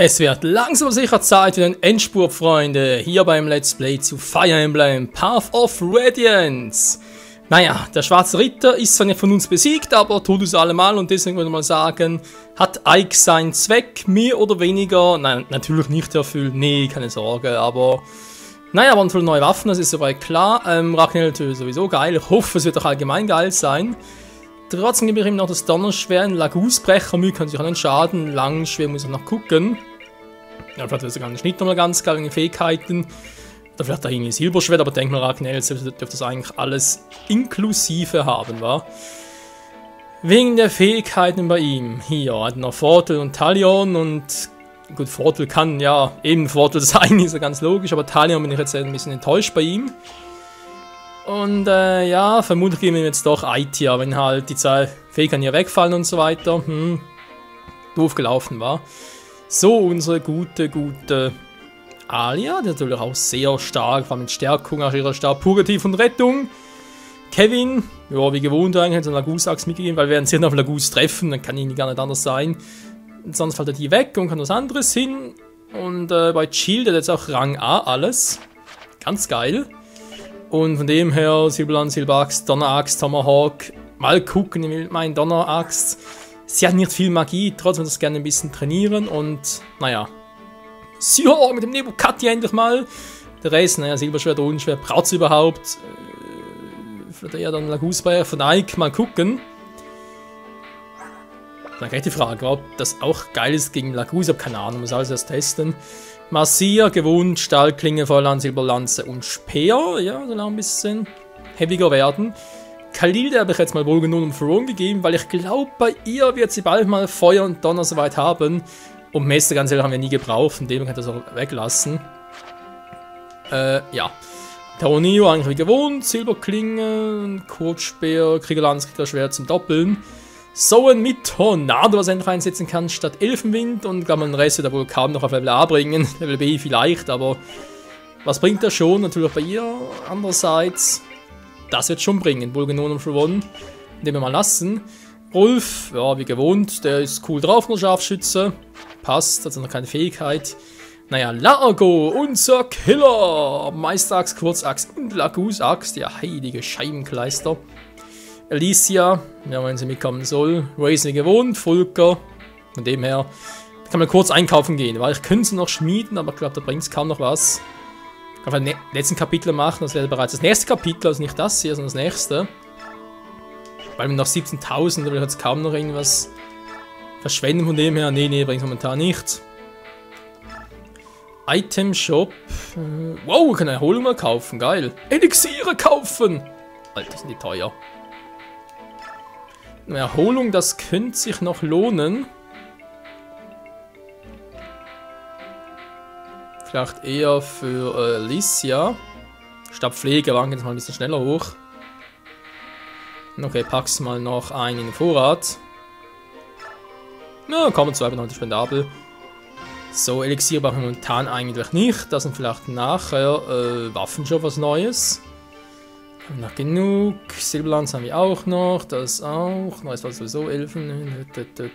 Es wird langsam aber sicher Zeit für den Endspurt, Freunde, hier beim Let's Play zu Fire Emblem Path of Radiance. Naja, der schwarze Ritter ist zwar nicht von uns besiegt, aber tut es allemal und deswegen würde ich mal sagen, hat Ike seinen Zweck mehr oder weniger, nein, natürlich nicht erfüllt, nee, keine Sorge, aber naja, waren viele neue Waffen, das ist soweit klar. Ragnhild sowieso geil, ich hoffe, es wird auch allgemein geil sein. Trotzdem gebe ich ihm noch das Donnerschwert, ein Lagusbrecher, Mühe kann sich auch nicht schaden, Langschwer muss ich noch gucken. Ja, vielleicht wird sogar ein Schnitt nochmal ganz geil, wegen Fähigkeiten. Oder vielleicht auch irgendwie Silberschwert, aber denk mal, Ragnhild dürfte das eigentlich alles inklusive haben, wa? Wegen der Fähigkeiten bei ihm. Hier hat noch Vorteil und Talion und gut, Vorteil kann ja eben Vorteil sein, ist ja ganz logisch, aber Talion bin ich jetzt ein bisschen enttäuscht bei ihm. Und ja, vermutlich geben wir jetzt doch Aitia, wenn halt die zwei Fähigkeiten hier wegfallen und so weiter. Doof gelaufen war. So, unsere gute Alia, die natürlich auch sehr stark, vor allem mit Stärkung, auch ihrer Stab Purgativ und Rettung. Kevin, ja, wie gewohnt eigentlich, hat so einen Lagus-Axt mitgegeben, weil wir werden sich auf Lagus treffen, dann kann ihn gar nicht anders sein. Und sonst fällt er die weg und kann was anderes hin. Und bei Chill, der hat jetzt auch Rang A alles. Ganz geil. Und von dem her, Silberland, Silberaxt, Donneraxt, Tomahawk, mal gucken, ich meine Donneraxt. Sie hat nicht viel Magie, trotzdem das gerne ein bisschen trainieren und, naja. Syhorg mit dem Nebukati endlich mal. Der Rest, naja, Silberschwert, Unschwert, braucht es überhaupt? Vielleicht eher dann Lagusbrecher von Ike, mal gucken. Dann gleich die Frage, ob das auch geil ist gegen Lagus, ich habe keine Ahnung, muss alles erst testen. Marcia, gewohnt, Stahlklinge, Feuerland, Silberlanze und Speer. Ja, soll auch ein bisschen heaviger werden. Khalil, habe ich jetzt mal wohlgenommen Throne gegeben, weil ich glaube, bei ihr wird sie bald mal Feuer und Donner soweit haben. Und Meister, ganz ehrlich, haben wir nie gebraucht, von dem kann ich das auch weglassen. Ja. Taronio eigentlich wie gewohnt, Silberklinge, Kurzspeer, Kriegerlanz, Kriegerschwert zum Doppeln. Soen mit Tornado, was er einfach einsetzen kann, statt Elfenwind. Und ich glaube, den Rest wird er wohl kaum noch auf Level A bringen. Level B vielleicht, aber was bringt er schon? Natürlich bei ihr. Andererseits, das wird schon bringen. Wohlgenommen für One. Den wir mal lassen. Rolf, ja, wie gewohnt, der ist cool drauf, nur Scharfschütze. Passt, hat noch keine Fähigkeit. Naja, Largo, unser Killer. Meisteraxt, Kurzaxt und Lagus-Axt, der heilige Scheibenkleister. Alicia, ja, wenn sie mitkommen soll. Raisin wie gewohnt, Volker. Von dem her kann man kurz einkaufen gehen, weil ich könnte sie noch schmieden, aber ich glaube, da bringt es kaum noch was. Ich kann den letzten Kapitel machen, das wäre bereits das nächste Kapitel, also nicht das hier, sondern das nächste. Weil wir noch 17.000, da will ich jetzt kaum noch irgendwas verschwenden von dem her. Nee, bringt momentan nichts. Item Shop. Wow, ich kann eine Erholung mal kaufen, geil. Elixiere kaufen! Alter, sind die teuer. Eine Erholung, das könnte sich noch lohnen. Vielleicht eher für Alicia. Statt Pflege, wann geht es mal ein bisschen schneller hoch. Okay, pack's mal noch ein in den Vorrat. Ja, kommen zwei noch spendabel. So, Elixier brauchen wir momentan eigentlich nicht. Das sind vielleicht nachher Waffen schon was Neues. Noch genug. Silberlanz haben wir auch noch. Das auch. Neues war sowieso Elfen.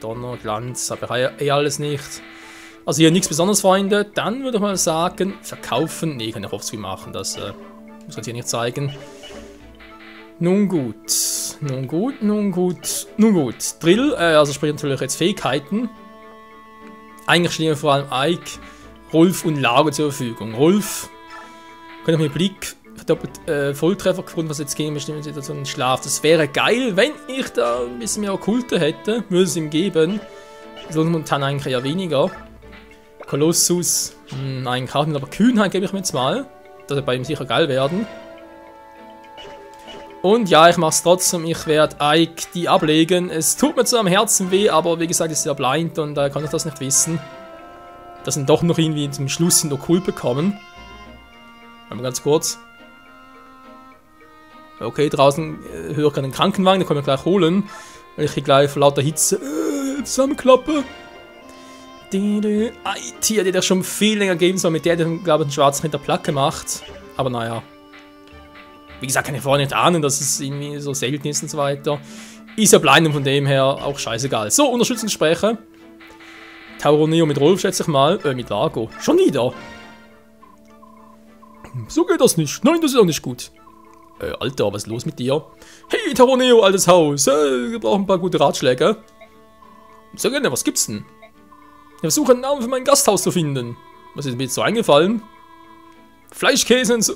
Donner, Glanz. Habe ich alles nicht. Also hier nichts Besonderes, Freunde. Dann würde ich mal sagen, verkaufen. Nee, kann ich offscreen machen. Das muss ich hier nicht zeigen. Nun gut. Drill, also sprich natürlich jetzt Fähigkeiten. Eigentlich stehen vor allem Ike, Rolf und Lago zur Verfügung. Rolf, könnt ihr mit Blick doppelt Volltreffer gefunden, was jetzt gegen bestimmte Situationen Schlaf. Das wäre geil, wenn ich da ein bisschen mehr Okkulte hätte, würde es ihm geben. Das lohnt momentan eigentlich eher weniger. Kolossus, eigentlich auch nicht, aber Kühnheit gebe ich mir jetzt mal. Das wird bei ihm sicher geil werden. Und ja, ich mache es trotzdem, ich werde Ike die ablegen. Es tut mir zwar am Herzen weh, aber wie gesagt, ist ja blind und da kann ich das nicht wissen. Dass ihn doch noch irgendwie zum Schluss in Okkult bekommen. Mal ganz kurz. Okay, draußen höre ich einen Krankenwagen, den können wir gleich holen. Weil ich hier gleich vor lauter Hitze zusammenklappe. IT hätte das schon viel länger geben sollen, mit der glaube ich, einen schwarzen Ritter platt gemacht. Aber naja. Wie gesagt, kann ich vorher nicht ahnen, dass es irgendwie so selten ist und so weiter. Ist ja blind und von dem her auch scheißegal. So, Unterstützungsgespräche. Tauroneo mit Rolf, schätze ich mal. Mit Largo. Schon wieder. So geht das nicht. Nein, das ist auch nicht gut. Alter, was ist los mit dir? Hey, Tauroneo, altes Haus. Wir brauchen ein paar gute Ratschläge. Sehr gerne, was gibt's denn? Ich versuche einen Namen für mein Gasthaus zu finden. Was ist mir jetzt so eingefallen? Fleischkäse und so.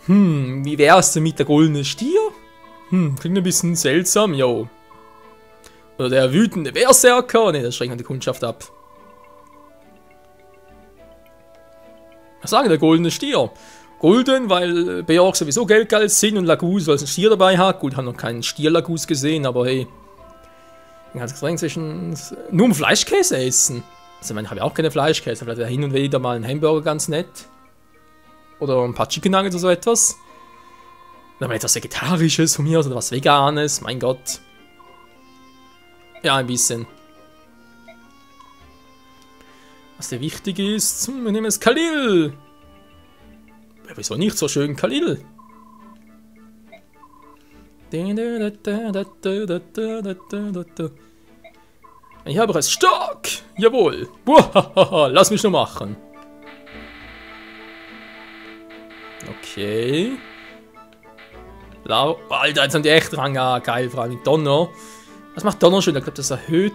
Wie wär's denn mit der goldene Stier? Klingt ein bisschen seltsam, jo. Oder der wütende Berserker. Ne, das schränkt die Kundschaft ab. Was sagen der goldene Stier? Golden, weil Beorg sowieso geldgeil sind und Lagus, weil es einen Stier dabei hat. Gut, haben noch keinen Stier-Lagus gesehen, aber hey. Ganz streng zwischen nur um Fleischkäse essen. Also, ich habe ja auch keine Fleischkäse, vielleicht hin und wieder mal ein Hamburger ganz nett. Oder ein paar Chicken Nuggets oder so etwas. Dann mal etwas Vegetarisches von mir oder was Veganes, mein Gott. Ja, ein bisschen. Was dir wichtig ist, wir nehmen es Khalil. Ja, wieso nicht so schön Khalil? Ich habe es stark! Jawohl! Lass mich nur machen. Okay. Alter, jetzt haben die echt Rang. Ah, geil, vor allem mit Donner. Was macht Donner schon? Ich glaube, das erhöht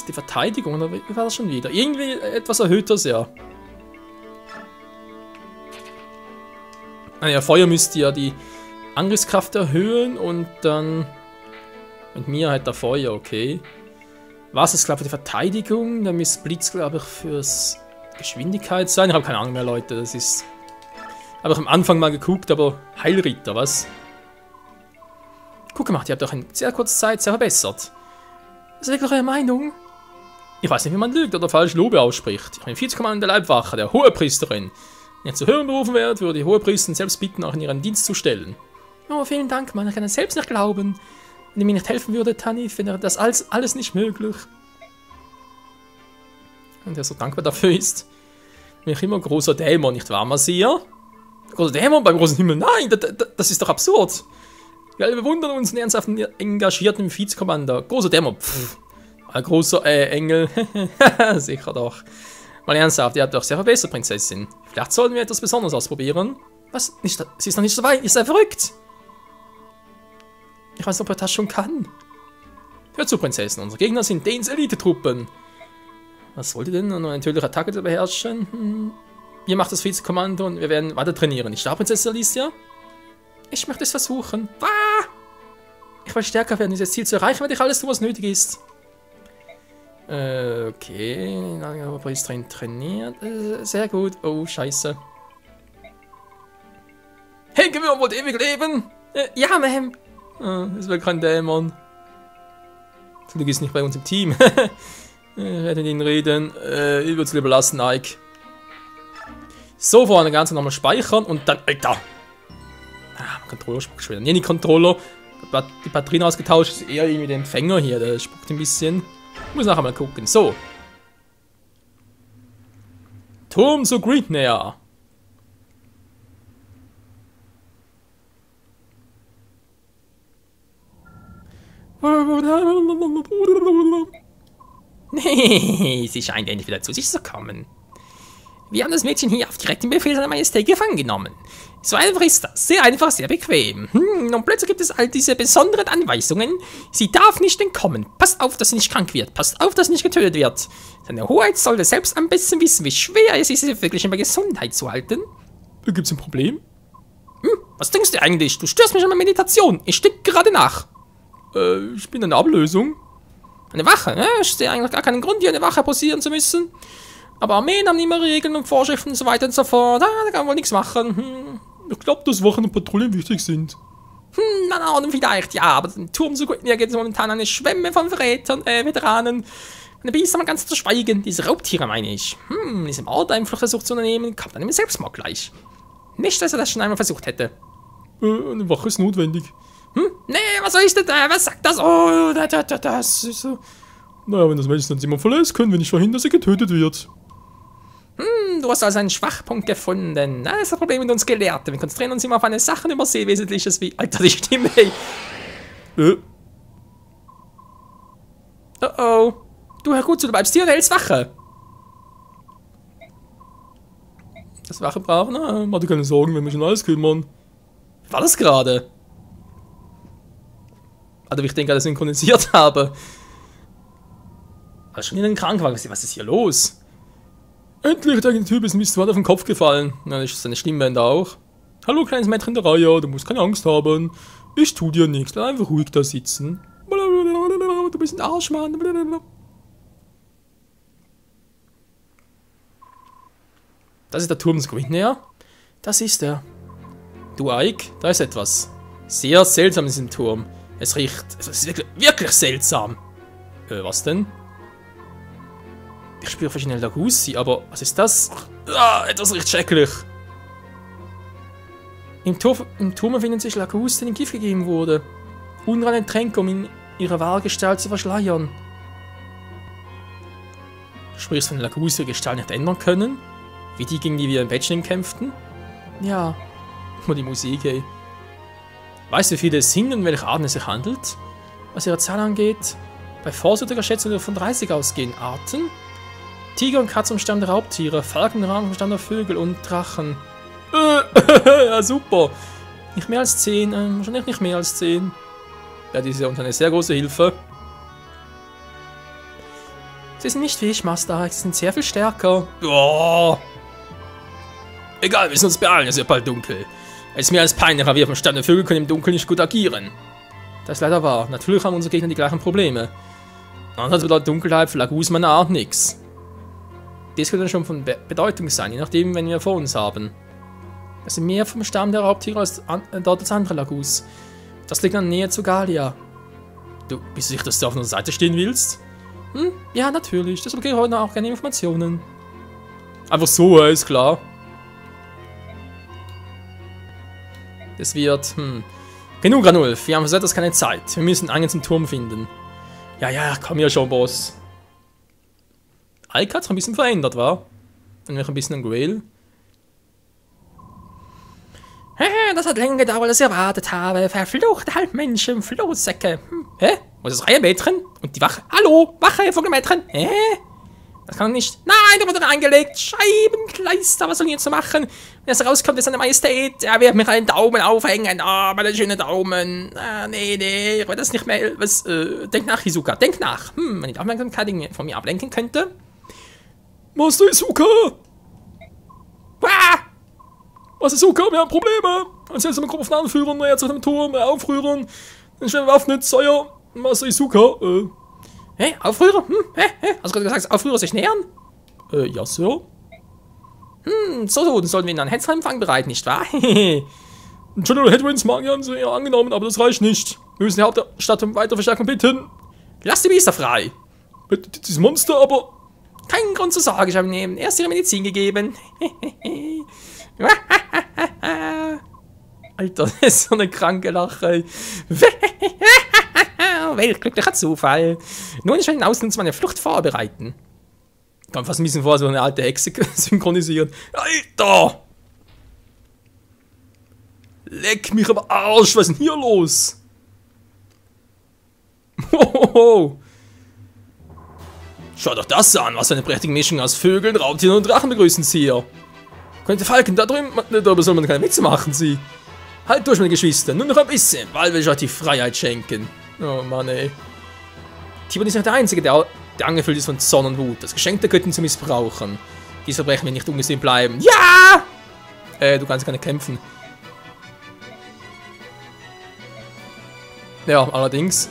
die Verteidigung. Oder wie war das schon wieder? Irgendwie etwas erhöht das ja. Ah ja, Feuer müsste ja die Angriffskraft erhöhen und dann. Mit mir halt der Feuer, okay. Was ist, glaube ich, für die Verteidigung? Dann müsste Blitz, glaube ich, fürs Geschwindigkeit sein. Ich habe keine Ahnung mehr, Leute. Das ist. Habe ich am Anfang mal geguckt, aber Heilritter, was? Guck mal, die habt doch in sehr kurzer Zeit sehr verbessert. Das ist wirklich eure Meinung? Ich weiß nicht, wie man lügt oder falsch Lobe ausspricht. Ich bin Vizekommandant der Leibwache, der Hohepriesterin. Wenn ich zu hören berufen werde, würde die Hohepriesterin selbst bitten, auch in ihren Dienst zu stellen. Oh, vielen Dank, Mann. Ich kann es selbst nicht glauben. Wenn ihr mir nicht helfen würdet, Tanif, wäre das alles nicht möglich. Und der so dankbar dafür ist. Bin ich immer großer Dämon, nicht wahr, Marcia? Großer Dämon beim großen Himmel? Nein, das ist doch absurd. Wir alle bewundern uns einen ernsthaften, engagierten Vizekommander. Großer Dämon, pfff. Ein großer Engel. Sicher doch. Mal ernsthaft, ihr habt doch sehr verbessert, Prinzessin. Vielleicht sollten wir etwas Besonderes ausprobieren. Was? Nicht, sie ist noch nicht so weit, ihr seid verrückt. Ich weiß nicht, ob er das schon kann. Hört zu, Prinzessin, unsere Gegner sind Danes Elite-Truppen. Was wollt ihr denn? Eine tödliche Attacke zu beherrschen? Ihr macht das Vizekommando und wir werden weiter trainieren. Nicht wahr, Prinzessin Alicia? Ich möchte es versuchen. Ich will stärker werden, dieses Ziel zu erreichen, wenn ich alles tue, was nötig ist. Okay. Priesterin trainiert. Sehr gut. Oh, scheiße. Hey, Gewürm wollt ewig leben? Ja, Ma'am. Das wäre kein Dämon. Zum Glück ist nicht bei uns im Team. Ich werde mit ihnen reden. Ich würde es lieber lassen, Ike. So, vorne ganz nochmal speichern und dann. Alter! Controller spuckt schon wieder. Nee, die Controller. Die Batterien ausgetauscht. Ist eher irgendwie der Empfänger hier. Der spuckt ein bisschen. Ich muss nachher mal gucken. So. Turm zu Greednair. Nee, sie scheint endlich wieder zu sich zu kommen. Wir haben das Mädchen hier auf direkten Befehl seiner Majestät gefangen genommen. So einfach ist das. Sehr einfach, sehr bequem. Und plötzlich gibt es all diese besonderen Anweisungen. Sie darf nicht entkommen. Passt auf, dass sie nicht krank wird. Passt auf, dass sie nicht getötet wird. Seine Hoheit sollte selbst am besten wissen, wie schwer es ist, sie wirklich in der Gesundheit zu halten. Gibt's ein Problem? Was denkst du eigentlich? Du störst mich an meiner Meditation. Ich steck gerade nach. Ich bin eine Ablösung. Eine Wache, ne? Ich sehe eigentlich gar keinen Grund, hier eine Wache posieren zu müssen. Aber Armeen haben immer Regeln und Vorschriften und so weiter und so fort. Da kann man wohl nichts machen. Ich glaube, dass Wachen und Patrouillen wichtig sind. Na, vielleicht, ja, aber den Turm zu gucken, hier geht es momentan eine Schwemme von Verrätern, Veteranen. Und der Biest mal ganz zu schweigen. Diese Raubtiere, meine ich. Diesem Ort einen Fluchtversuch zu unternehmen, kommt dann im Selbstmord gleich. Nicht, dass er das schon einmal versucht hätte. Eine Wache ist notwendig. Nee, was soll ich denn da? Was sagt das? Oh, das ist so. Naja, wenn das Mädchen dann jemand verlässt, können wir nicht verhindern, dass sie getötet wird. Du hast also einen Schwachpunkt gefunden. Das ist das Problem mit uns Gelehrten. Wir konzentrieren uns immer auf eine Sache und übersehen Wesentliches wie. Alter, die Stimme, ey. Oh. Du, hör gut zu, du bleibst hier und hältst Wache. Das Wache brauchen? Na, mach dir keine Sorgen, wenn wir schon alles kümmern. War das gerade? Also, wie ich den gerade synchronisiert habe. War schon in den Krankenwagen. Was ist hier los? Endlich, der Typ ist ein Mistwort auf den Kopf gefallen. Na, das ist seine Stimmbänder auch. Hallo, kleines Mädchen der Reihe, du musst keine Angst haben. Ich tu dir nichts, bleib einfach ruhig da sitzen. Du bist ein Arschmann. Das ist der Turm des Grindner. Das ist er. Du, Ike, da ist etwas. Sehr seltsam in diesem Turm. Es riecht... Es ist wirklich seltsam. Was denn? Ich spüre verschiedene Lagussi, aber was ist das? Ah, etwas riecht schrecklich. Im Turm befinden sich Lagussi, denen Gift gegeben wurde. Unreine Tränke, um in ihre wahre Gestalt zu verschleiern. Du sprichst von Lagussi ihre Gestalt nicht ändern können? Wie die, gegen die wir im Bachelor kämpften? Ja. Nur die Musik, ey. Weißt du, wie viele es sind und welche Arten es sich handelt? Was ihre Zahl angeht? Bei vorsichtiger Schätzung nur von 30 ausgehen. Arten? Tiger und Katze umstamm der Raubtiere, Falken und Raben umstamm der Vögel und Drachen. Ja, super. Nicht mehr als 10, wahrscheinlich nicht mehr als 10. Ja, das ist ja eine sehr große Hilfe. Sie sind nicht wie ich, Master, sie sind sehr viel stärker. Oh. Egal, wir müssen uns beeilen, es wird bald dunkel. Es ist mir als peinlich, aber wir vom Stand der Vögel können im Dunkeln nicht gut agieren. Das ist leider wahr. Natürlich haben unsere Gegner die gleichen Probleme. Andererseits bedeutet Dunkelheit für Lagus meiner Art nichts. Dies könnte schon von Bedeutung sein, je nachdem, wenn wir vor uns haben. Das sind mehr vom Stamm der Raubtiere als dort als andere Lagus. Das liegt an Nähe zu Galia. Du, bist du sicher, dass du auf unserer Seite stehen willst? Hm? Ja, natürlich. Deshalb kriege ich heute auch gerne Informationen. Einfach so, ist klar. Das wird, Genug, Ranulf. Wir haben für so etwas keine Zeit. Wir müssen einen zum Turm finden. Ja, komm ja schon, Boss. Ike hat sich ein bisschen verändert, wa? Und mich ein bisschen an Grail. Das hat länger gedauert, als ich erwartet habe. Verfluchte Halbmenschen, Flohsäcke. Hä? Was ist das Reihenmädchen? Und die Wache? Hallo, Wache, Vogelmädchen. Hä? Das kann nicht. Nein, der wurde reingelegt. Scheibenkleister, was soll ich jetzt so machen? Wenn es rauskommt, ist seine Majestät. Er wird mir einen Daumen aufhängen. Ah, meine schöne Daumen. Ah, nee, ich will das nicht mehr. Was, denk nach, Hisoka, denk nach. Wenn ich Aufmerksamkeit von mir ablenken könnte. Master Hisoka! Ah! Master Hisoka, wir haben Probleme. Ein seltsamer Gruppe von Anführern nähert sich dem Turm, Aufrührern. Den schwer bewaffnet, Sire. Master Hisoka, Hä? Aufrührer? Hast du gerade gesagt, Aufrührer sich nähern? Ja, Sir. So, dann sollten wir ihnen einen Hetzempfang bereiten, nicht wahr? General Headwinds Magier haben sie ja angenommen, aber das reicht nicht. Wir müssen die Hauptstadt um weitere Verstärkung bitten. Lass die Biester frei. Dieses Monster, aber... Kein Grund zur Sorge, ich habe ihnen erst ihre Medizin gegeben. Alter, das ist so eine kranke Lache. Weltglücklicher Zufall. Nun, ich will ihn ausnutzen, meine Flucht vorbereiten. Kommt fast ein bisschen vor, so eine alte Hexe synchronisieren. Alter! Leck mich am Arsch, was ist denn hier los? Hohoho. Schaut doch das an, was für eine prächtige Mischung aus Vögeln, Raubtieren und Drachen begrüßen Sie hier. Könnte Falken da drüben, darüber soll man keine Witze machen, Sie. Halt durch, meine Geschwister, nur noch ein bisschen, bald will ich euch die Freiheit schenken. Oh Mann, ey. Tibon ist nicht der Einzige, der angefüllt ist von Zorn und Wut, das Geschenk der Göttin zu missbrauchen. Dies Verbrechen wird nicht ungesehen bleiben. Ja! Du kannst keine kämpfen. Ja, allerdings.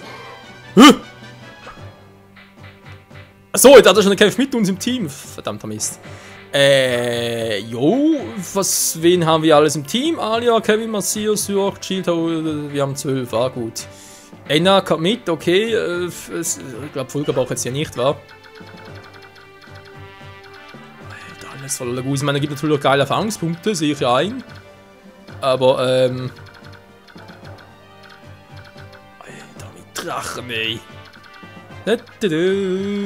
Achso, jetzt hat er schon gekämpft mit uns im Team. Verdammter Mist. Wen haben wir alles im Team? Alia, Kevin, Marcia, Syrok, Chilto, wir haben 12, war gut. Enna kommt mit, okay. Ich glaube, Fulka braucht jetzt hier nicht, wa? Alter, alles voller Lagus. Ich meine, er gibt natürlich auch geile Erfahrungspunkte, sehe ich ja ein. Aber, Alter, mit Drachen, ey.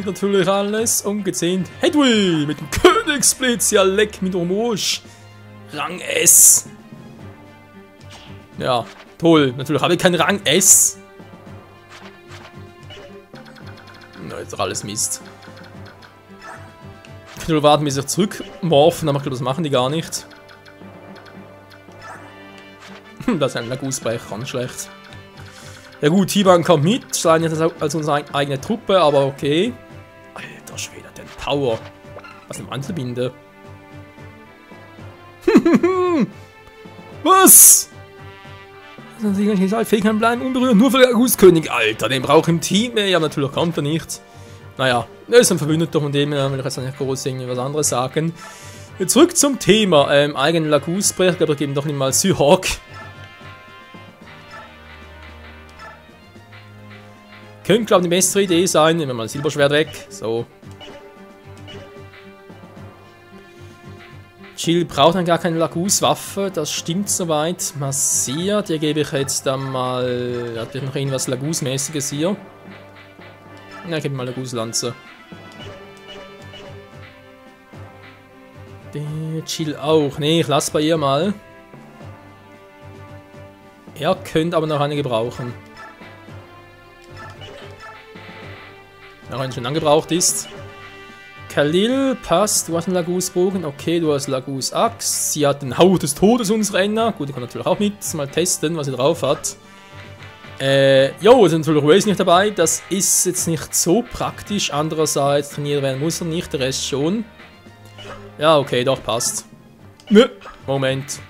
Natürlich alles ungezähnt. Hedwig mit dem Königsblitz, ja leck mit Homosch. Rang S. Ja, toll. Natürlich habe ich keinen Rang S. Na, ist doch alles Mist. nur warten, bis sie zurückmorphen, aber ich glaube, das machen die gar nicht. Das ist ein Lagusbrecher, ganz schlecht. Ja gut, T-Bag kommt mit, scheint jetzt als unsere eigene Truppe, aber okay. Alter Schwede, den Power. Was eine Mantelbinde. Was? Ich soll Fähigkeiten bleiben unberührt, nur für den Laguskönig. Alter, den braucht im Team. Ja, natürlich kommt er nicht. Naja, er ist ein Verbündeter von dem, will ich jetzt nicht groß irgendwie was anderes sagen. Zurück zum Thema. Eigenen Lagusbrecher, ich glaube, wir geben doch nicht mal Seahawk. Könnte, glaube ich, die bessere Idee sein. Nehmen wir mal das Silberschwert weg. So. Jill braucht dann gar keine Lagus-Waffe. Das stimmt soweit. Massiert. Hier gebe ich jetzt dann mal. Hat noch irgendwas Lagus-mäßiges hier? Ja, gib mal Lagus-Lanze. Jill auch. Ne, ich lasse bei ihr mal. Er könnte aber noch eine gebrauchen. Auch wenn schon angebraucht ist. Khalil, passt, du hast einen Lagusbogen. Okay, du hast Lagus-Axt. Sie hat den Hauch des Todes, unsere Enna. Gut, die kann natürlich auch mit mal testen, was sie drauf hat. Jo, ist natürlich Waze nicht dabei. Das ist jetzt nicht so praktisch. Andererseits, trainiert werden muss er nicht, der Rest schon. Ja, okay, doch, passt. Nö, Moment.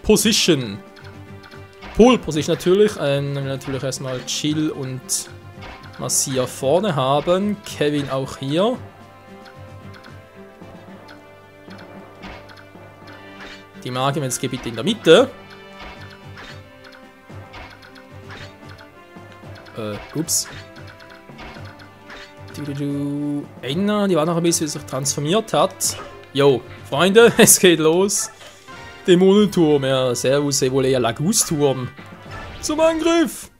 Position. Pole Position natürlich. Natürlich erstmal Jill und Massier vorne haben. Kevin auch hier. Die Magie, wenn es geht, bitte in der Mitte. Ups. Enna, die war noch ein bisschen, wie sie sich transformiert hat. Jo, Freunde, es geht los. Dämonenturm, ja, Servus, Evolea Lagusturm. Zum Angriff!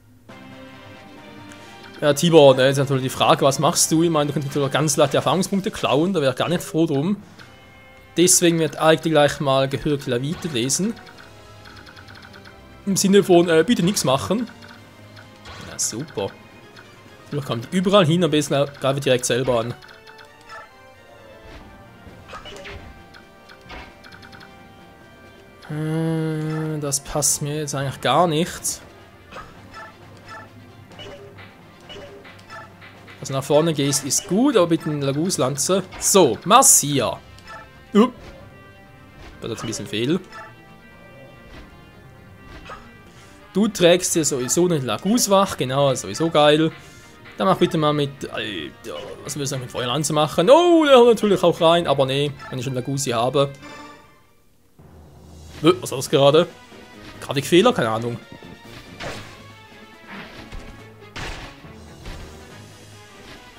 Ja, Tibor, ne, ist natürlich die Frage, was machst du? Ich meine, du könntest natürlich ganz leicht die Erfahrungspunkte klauen, da wäre ich gar nicht froh drum. Deswegen wird eigentlich gleich mal gehört Lavite lesen. Im Sinne von, bitte nichts machen. Ja, super. Natürlich kommt überall hin, am besten greifen wir direkt selber an. Das passt mir jetzt eigentlich gar nicht. Also nach vorne gehst ist gut, aber mit einer Laguslanze. So, Massier. Das hat jetzt ein bisschen fehl. Du trägst dir sowieso eine Laguswach, genau, sowieso geil. Dann mach bitte mal mit, Alter, was willst du mit Feuerlanze machen? Oh, der haut natürlich auch rein, aber nee, wenn ich schon Lagusi habe. Was war das gerade? Grafikfehler? Keine Ahnung.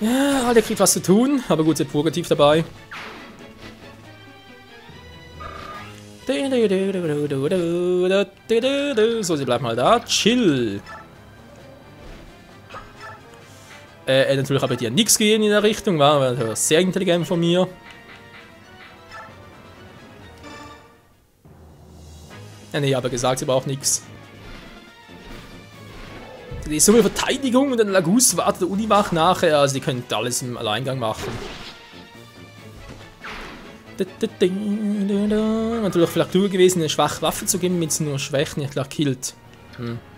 Ja, der kriegt was zu tun, aber gut, sie Purgativ dabei. So, sie bleibt mal da. Chill. Natürlich habe ich dir nichts gegeben in der Richtung, war sehr intelligent von mir. Ja, nee, aber gesagt, sie braucht nichts. Die ist so eine Verteidigung und dann Lagus wartet der Unimach nachher, also die können alles im Alleingang machen. Natürlich vielleicht klüger gewesen, eine schwache Waffe zu geben, mit sie nur Schwächen, ich glaube, killt.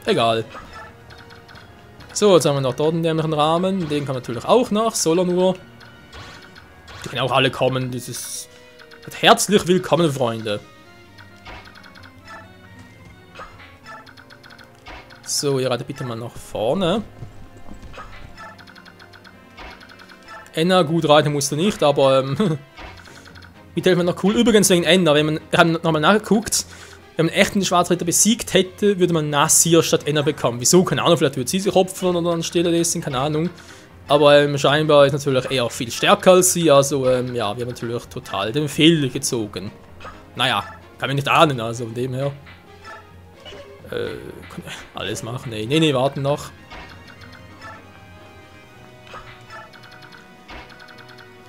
Egal. So, jetzt haben wir noch dort einen dämlichen Rahmen, den kann man natürlich auch noch, soll er nur. Die können auch alle kommen, das ist herzlich willkommen, Freunde. So, ihr reitet bitte mal nach vorne. Enna, gut reiten musst du nicht, aber mit helfen noch cool. Übrigens wegen Enna, wenn man, wir haben nochmal nachgeguckt, wenn man echt einen Schwarzritter besiegt hätte, würde man Nassir statt Enna bekommen. Wieso? Keine Ahnung, vielleicht würde sie sich opfern oder anstelle dessen, keine Ahnung. Aber scheinbar ist natürlich eher viel stärker als sie, also ja, wir haben natürlich total den Fehler gezogen. Naja, kann man nicht ahnen, also von dem her. Alles machen, nee, warten noch.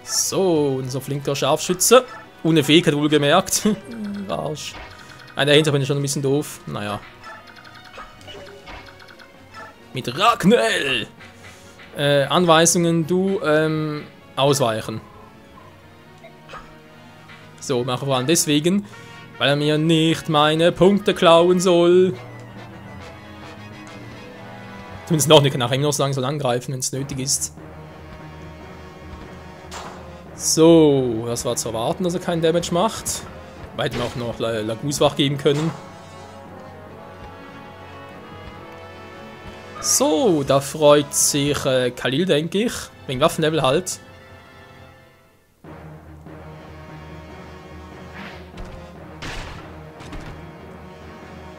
So, unser flinker Scharfschütze. Ohne Fähigkeit wohlgemerkt. Arsch. Dahinter bin ich schon ein bisschen doof. Naja. Mit Ragnell! Anweisungen, du, ausweichen. So, mache vor allem deswegen, weil er mir nicht meine Punkte klauen soll. Zumindest noch nicht, kann nachher immer noch sagen, soll angreifen, wenn es nötig ist. So, das war zu erwarten, dass er keinen Damage macht. Wir hätten auch noch Laguz wach geben können. So, da freut sich Khalil, denke ich. Wegen Waffenlevel halt.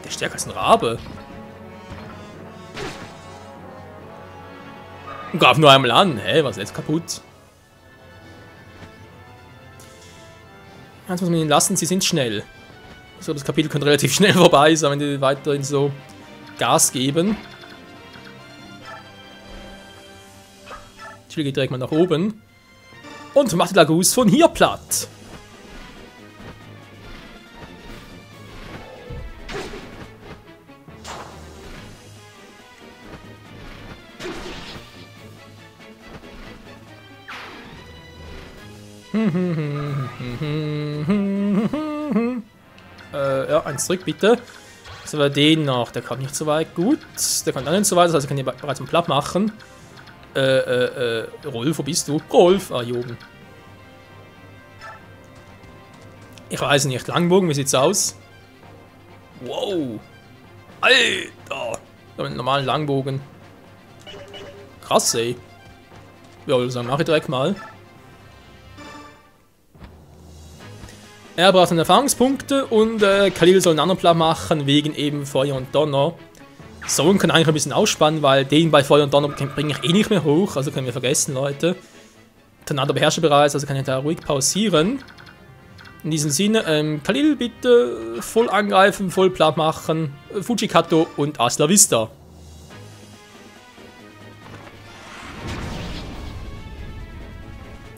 Der ist stärker als ein Rabe. Und greift nur einmal an. Hä, was ist jetzt kaputt? Jetzt muss man ihn lassen, sie sind schnell. So, das Kapitel könnte relativ schnell vorbei sein, wenn die weiterhin so Gas geben. Chill geht direkt mal nach oben. Und macht die Laguz von hier platt. Ja, ein zurück bitte. So, wir den noch. Der kommt nicht so weit. Gut. Der kommt auch nicht so weit. Das heißt, ich kann hier bereits einen Platt machen. Rolf, wo bist du? Rolf! Ah, hier oben. Ich weiß nicht. Langbogen, wie sieht's aus? Wow! Alter! Da haben wir einen normalen Langbogen. Krass, ey. Ja, würde sagen, mache ich direkt mal. Er braucht dann Erfahrungspunkte und Khalil soll einen anderen Plan machen, wegen eben Feuer und Donner. So, kann eigentlich ein bisschen ausspannen, weil den bei Feuer und Donner bringe ich eh nicht mehr hoch, also können wir vergessen, Leute. Tornado beherrsche bereits, also kann ich da ruhig pausieren. In diesem Sinne, Khalil bitte voll angreifen, voll platt machen, Fujikato und Hasta la Vista.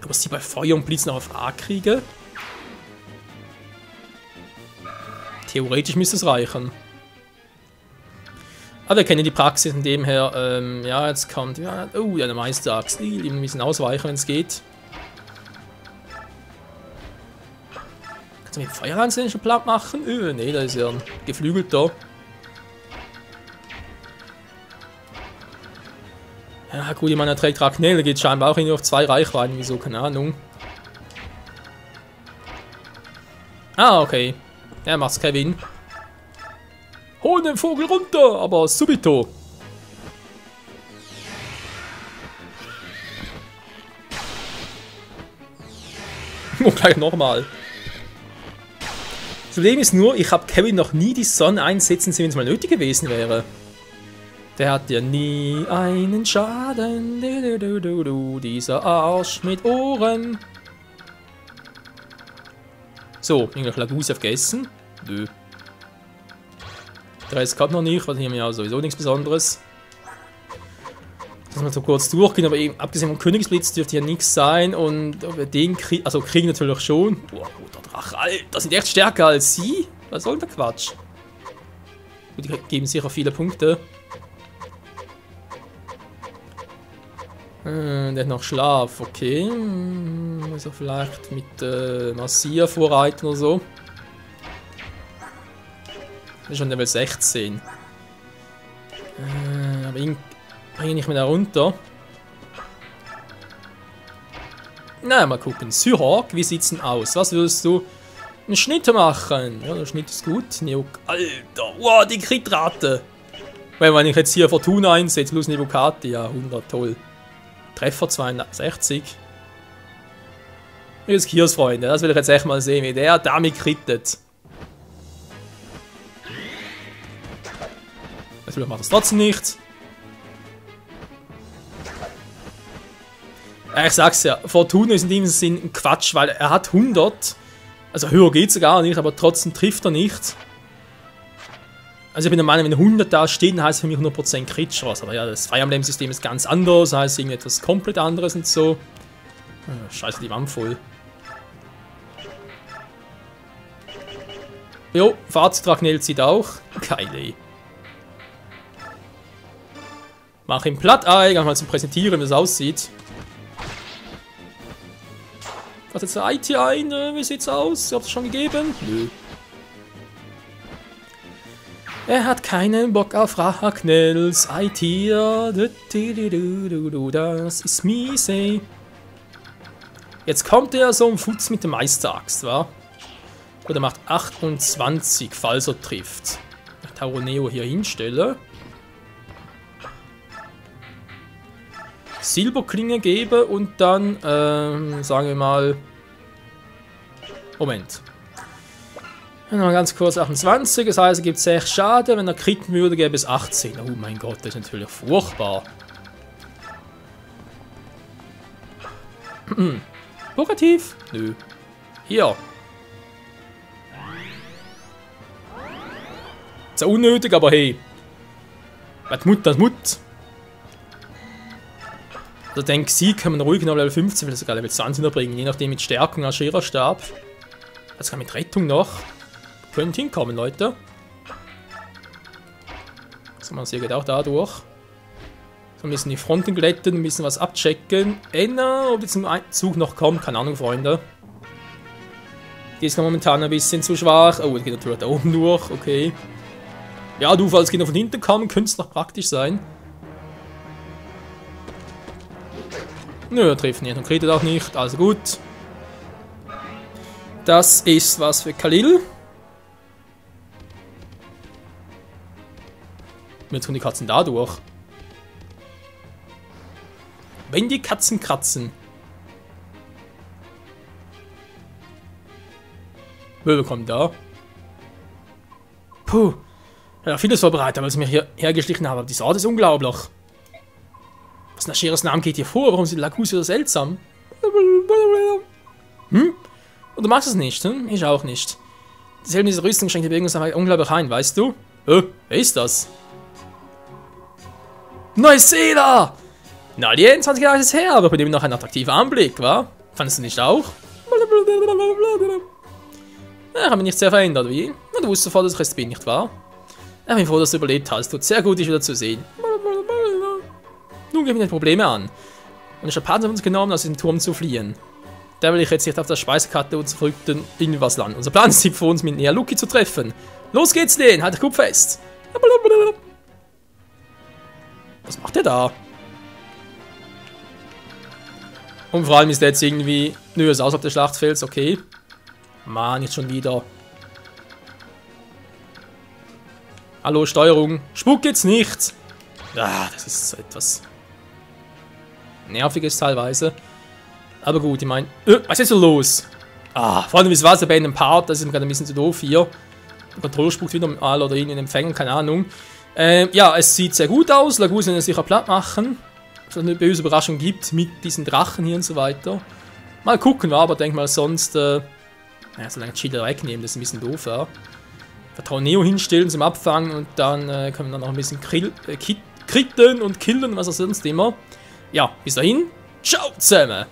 Aber was die bei Feuer und Blitz noch auf A kriege? Theoretisch müsste es reichen. Aber wir kennen die Praxis in dem her, ja, jetzt kommt, ja, oh, ja, der Meisteraxt, ein bisschen ausweichen, wenn es geht. Kannst du mit Feuerlanze den schon platt machen? Nee, da ist ja ein geflügelter. Ja, gut, ich meine, er trägt Ragnell, der geht scheinbar auch irgendwie auf 2 Reichweiten, wieso, keine Ahnung. Ah, okay. Er macht's, Kevin. Hol den Vogel runter, aber subito. Und gleich nochmal. Das Problem ist nur, ich habe Kevin noch nie die Sonne einsetzen sehen, wenn es mal nötig gewesen wäre. Der hat ja nie einen Schaden. Dieser Arsch mit Ohren. So, irgendwelche Laguz vergessen. Nö. Der Rest kommt noch nicht, weil hier haben wir ja sowieso nichts Besonderes. Dass wir so kurz durchgehen, aber eben, abgesehen vom Königsblitz dürfte hier nichts sein. Und ob wir den kriegen, also kriegen natürlich schon. Boah, der Drache, Alter, sind echt stärker als sie? Was soll der Quatsch? Gut, die geben sicher viele Punkte. Der hat noch Schlaf, okay. Also vielleicht mit Massia vorreiten oder so. Das ist schon Level 16. Aber ihn bringe ich nicht mehr da runter. Na, mal gucken. Syhawk, wie sieht's denn aus? Was würdest du? Einen Schnitt machen. Ja, der Schnitt ist gut. Neok. Alter, wow, die Kritrate. Wenn ich jetzt hier Fortuna einsetze, plus Nebukati, ja, 100, toll. Treffer 260. Jetzt Kios, Freunde. Das will ich jetzt echt mal sehen, wie der damit krittet. Vielleicht macht das trotzdem nicht. Ich sag's ja, Fortuna ist in dem Sinn ein Quatsch, weil er hat 100. Also höher geht's gar nicht, aber trotzdem trifft er nicht. Also ich bin der Meinung, wenn 100 da steht, dann heißt es für mich 100% Crit-Chance. Aber ja, das Fire Emblem-System ist ganz anders, heißt irgendwie etwas komplett anderes und so. Scheiße, die Wand voll. Jo, Fazit Ragnell zieht auch. Geil, ey. Mach ihn platt, mal zum Präsentieren, wie das aussieht. Was jetzt der IT ein? Wie sieht's aus? Habt ihr schon gegeben? Nö. Er hat keinen Bock auf Rachnels. IT, das ist mies, ey. Jetzt kommt er so ein Futz mit der Meisteraxt, wa? Oder macht 28, falls er trifft. Ich Tauroneo hier hinstelle. Silberklinge gebe und dann, sagen wir mal... Moment. Noch ganz kurz 28, das heißt, er gibt 6 Schaden. Wenn er kritten würde, gäbe es 18. Oh mein Gott, das ist natürlich furchtbar. Lokativ? Nö. Hier. Ist ja unnötig, aber hey. Was Mut, das Mut. Also denke, sie können wir ruhig noch Level 15, vielleicht sogar Level 20 bringen, je nachdem mit Stärkung als Schererstab. Das kann mit Rettung noch. Können hinkommen, Leute. So, man sieht auch da durch. So, ein bisschen die Fronten glätten, ein bisschen was abchecken. Ob die zum Zug noch kommt, keine Ahnung, Freunde. Die ist momentan ein bisschen zu schwach. Oh, die geht natürlich da oben durch, okay. Ja, du, falls Kinder von hinten kommen, könnte es noch praktisch sein. Nö, er trifft nicht und kriegt auch nicht, also gut. Das ist was für Khalil. Jetzt kommen die Katzen da durch. Wenn die Katzen kratzen. Möbel kommt da. Puh. Ja, vieles vorbereitet, weil sie mich hier hergeschlichen haben. Aber die Sorte ist unglaublich. Was nach Scheres Namen geht hier vor? Warum sind die Lagus so seltsam? Hm? Und du machst es nicht, hm? Ich auch nicht. Dieselben diese Rüstung schenkt die Bewegung unglaublich ein, weißt du? Wer ist das? Neuseeland! Na, die 20 Jahre ist es her, aber bei dem noch ein attraktiver Anblick, wa? Fandest du nicht auch? Ja, ich habe mich nicht sehr verändert, wie? Na, du wusstest sofort, dass ich es bin, nicht wahr? Ich bin froh, dass du überlebt hast. Tut sehr gut, dich wieder zu sehen. Nun gehen wir die Probleme an. Und der Japaner hat uns genommen, aus diesem Turm zu fliehen. Da will ich jetzt nicht auf der Speisekarte unserer Verrückten irgendwas landen. Unser Plan ist für uns, mit Nea Luki zu treffen. Los geht's, den! Halt dich gut fest! Was macht der da? Und vor allem ist der jetzt irgendwie... Nö, ist außerhalb des Schlachtfelds, okay. Mann, jetzt schon wieder. Hallo, Steuerung. Spuck jetzt nicht! Ah, das ist so etwas... Nerviges teilweise. Aber gut, ich meine... was ist jetzt so los? Ah, vor allem, wie es war, bei einem Part, das ist mir gerade ein bisschen zu doof hier. Der Controller spuckt wieder mal oder in den Empfänger, keine Ahnung. Ja, es sieht sehr gut aus. Lagus werden es sicher platt machen. Dass es eine böse Überraschung gibt mit diesen Drachen hier und so weiter. Mal gucken, wir aber denke mal sonst... ja, so lange Chiller wegnehmen, das ist ein bisschen doof, ja. Vertrauen Neo hinstellen zum Abfangen und dann können wir dann noch ein bisschen kritten und killen, was auch sonst immer. Ja, bis dahin. Ciao zusammen!